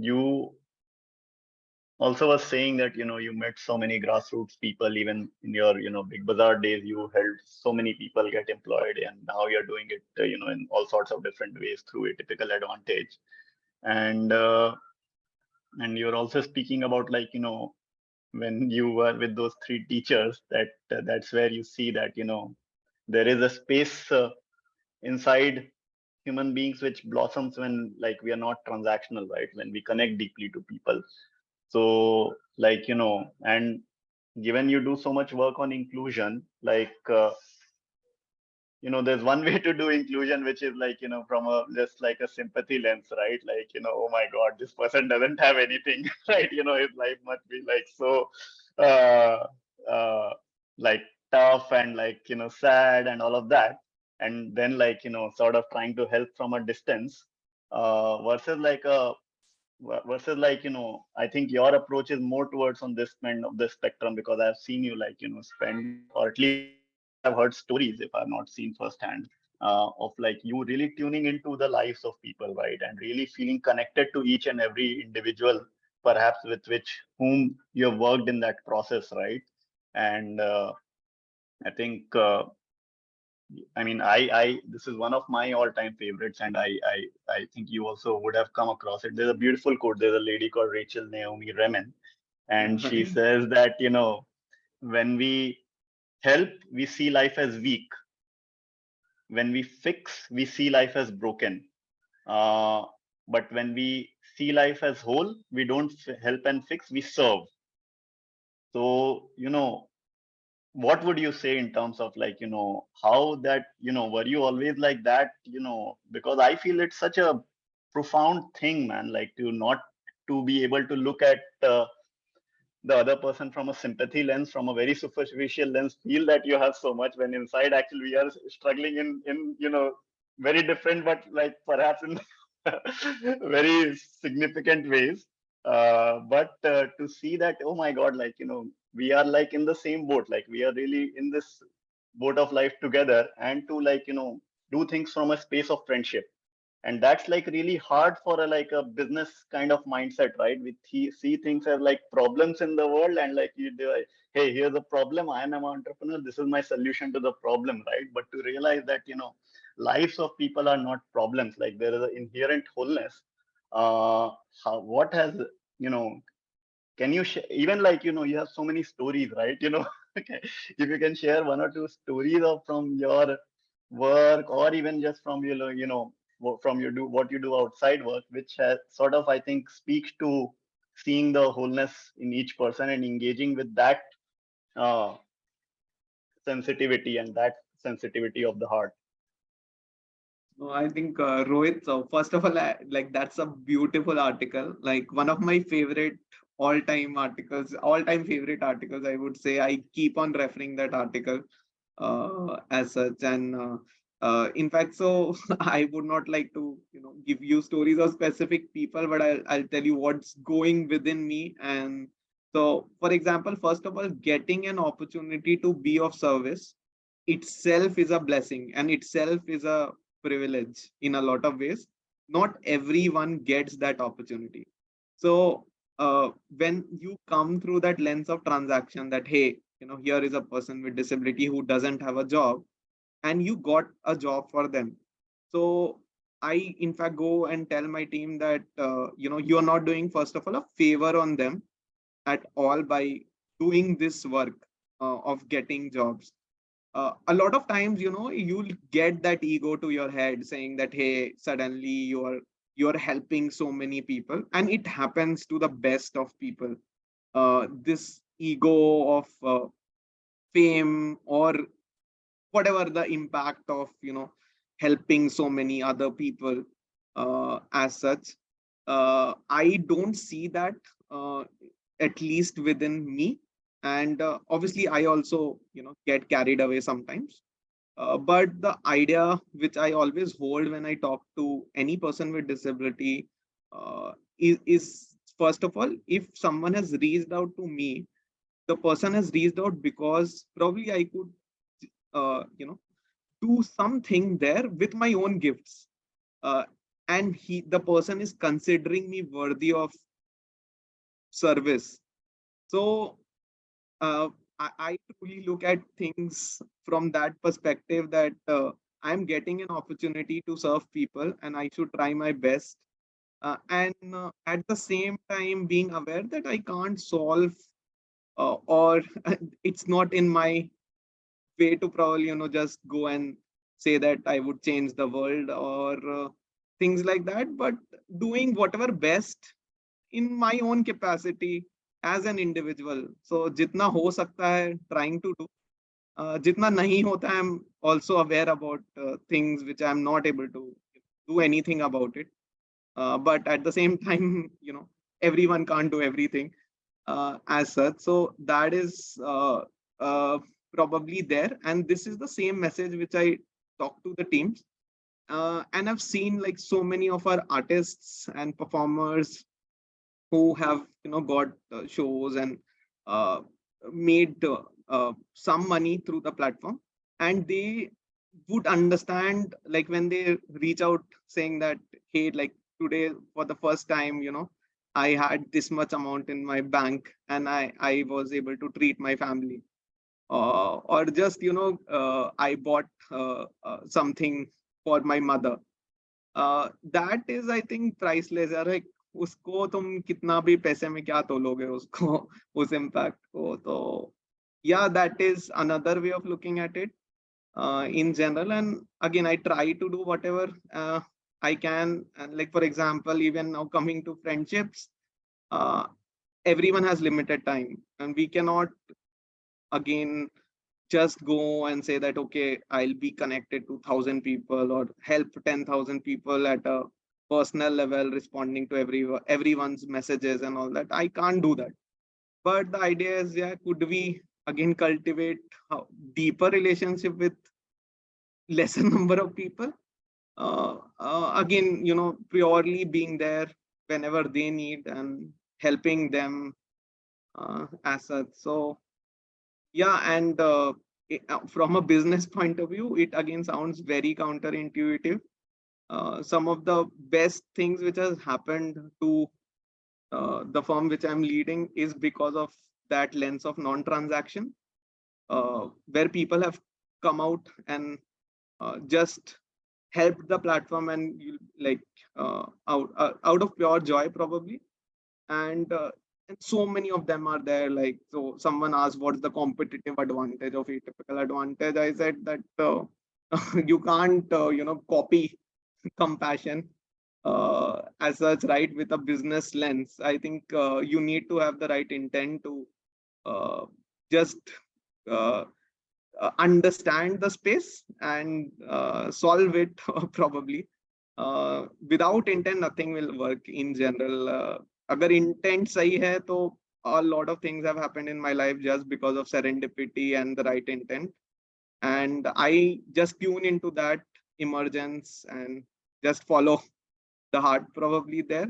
you also was saying that you met so many grassroots people. Even in your big bazaar days, you helped so many people get employed, and now you're doing it in all sorts of different ways through a typical advantage. And uh, and you're also speaking about, like, when you were with those three teachers, that's where you see that there is a space inside human beings which blossoms when, like, we are not transactional, right? When we connect deeply to people. So, like, and given you do so much work on inclusion, like, there's one way to do inclusion, which is, like, from a just like a sympathy lens, right? Like, oh my God, this person doesn't have anything, right? His life must be like so, uh, uh, like, tough and, like, sad and all of that. And then, like, sort of trying to help from a distance, versus like I think your approach is more towards on this end of the spectrum, because I've seen you, like, spend, or at least I've heard stories, if I've not seen firsthand, of, like, you really tuning into the lives of people, right? And really feeling connected to each and every individual, perhaps with which whom you have worked in that process, right? And I think, I mean, this is one of my all-time favorites, and I think you also would have come across it. There's a beautiful quote. There's a lady called Rachel Naomi Remen, and she Right. says that, when we help, we see life as weak. When we fix, we see life as broken. Uh, but when we see life as whole, we don't help and fix, we serve. So, what would you say in terms of, like, how that, were you always like that? Because I feel it's such a profound thing, man, like, to not to be able to look at the other person from a sympathy lens, from a very superficial lens, feel that you have so much, when inside actually we are struggling in very different, but, like, perhaps in very significant ways. But to see that, oh my God, like, we are, like, in the same boat, like, we are really in this boat of life together, and to, like, do things from a space of friendship. And that's, like, really hard for a, like, a business kind of mindset, right? See things as, like, problems in the world, and, like, you do, like, hey, here's a problem, I am an entrepreneur, this is my solution to the problem, right? But to realize that, lives of people are not problems, like, there is an inherent wholeness. What has, you know can you even, like, you have so many stories, right? Okay, if you can share one or two stories of from your work, or even just from your, from your do what you do outside work, which has sort of, I think, speaks to seeing the wholeness in each person and engaging with that uh, sensitivity, and that sensitivity of the heart. No, I think Rohit. So first of all, like that's a beautiful article. Like one of my favorite all-time articles, all-time favorite articles. I would say I keep on referring that article as such. And in fact, so I would not like to give you stories of specific people, but I'll tell you what's going within me. And so, for example, first of all, getting an opportunity to be of service itself is a blessing, and itself is a privilege in a lot of ways. Not everyone gets that opportunity. So when you come through that lens of transaction, that hey, here is a person with disability who doesn't have a job, and you got a job for them. So I in fact go and tell my team that you are not doing, first of all, a favor on them at all by doing this work of getting jobs. A lot of times, you'll get that ego to your head saying that hey, suddenly you're helping so many people, and it happens to the best of people. This ego of fame, or whatever the impact of helping so many other people, as such, I don't see that, uh, at least within me. And obviously I also get carried away sometimes. But the idea which I always hold when I talk to any person with disability, is first of all, if someone has reached out to me, the person has reached out because probably I could uh, you know do something there with my own gifts. uh, and the person is considering me worthy of service. So uh, I truly look at things from that perspective, that I'm getting an opportunity to serve people and I should try my best. And at the same time, being aware that I can't solve, or it's not in my way to probably, just go and say that I would change the world, or things like that, but doing whatever best in my own capacity as an individual. So jitna ho sakta hai, trying to do. Jitna nahi hota, I'm also aware about things which I'm not able to do anything about it. But at the same time, everyone can't do everything as such. So that is uh, probably there. And this is the same message which I talk to the teams. And I've seen like so many of our artists and performers who have got shows and uh, made some money through the platform, and they would understand, like when they reach out saying that, hey, like today for the first time, I had this much amount in my bank and I was able to treat my family, or just I bought something for my mother. That is, I think, priceless यार. Like उसको तुम कितना भी पैसे में क्या तोलोगे उसको, उस impact को. तो yeah, that is another way of looking at it in general. And again, I try to do whatever I can. And like for example, even now coming to friendships, uh, everyone has limited time, and we cannot again just go and say that, okay, I'll be connected to 1,000 people or help 10,000 people at a personal level, responding to everyone's messages and all that. I can't do that. But the idea is, yeah, could we again cultivate a deeper relationship with lesser number of people? Again, purely being there whenever they need and helping them as such. So yeah, and from a business point of view, it again sounds very counterintuitive. Some of the best things which has happened to the firm which I'm leading is because of that lens of non-transaction, where people have come out and just helped the platform, and like out of pure joy probably. And so many of them are there. Like, so someone asked what's the competitive advantage of a typical advantage. I said that you can't copy compassion as such, right? With a business lens, I think you need to have the right intent to uh, just uh, understand the space and solve it probably. Without intent, nothing will work in general. Agar intent sahi hai, to a lot of things have happened in my life just because of serendipity and the right intent. And I just tune into that emergence and just follow the heart probably there.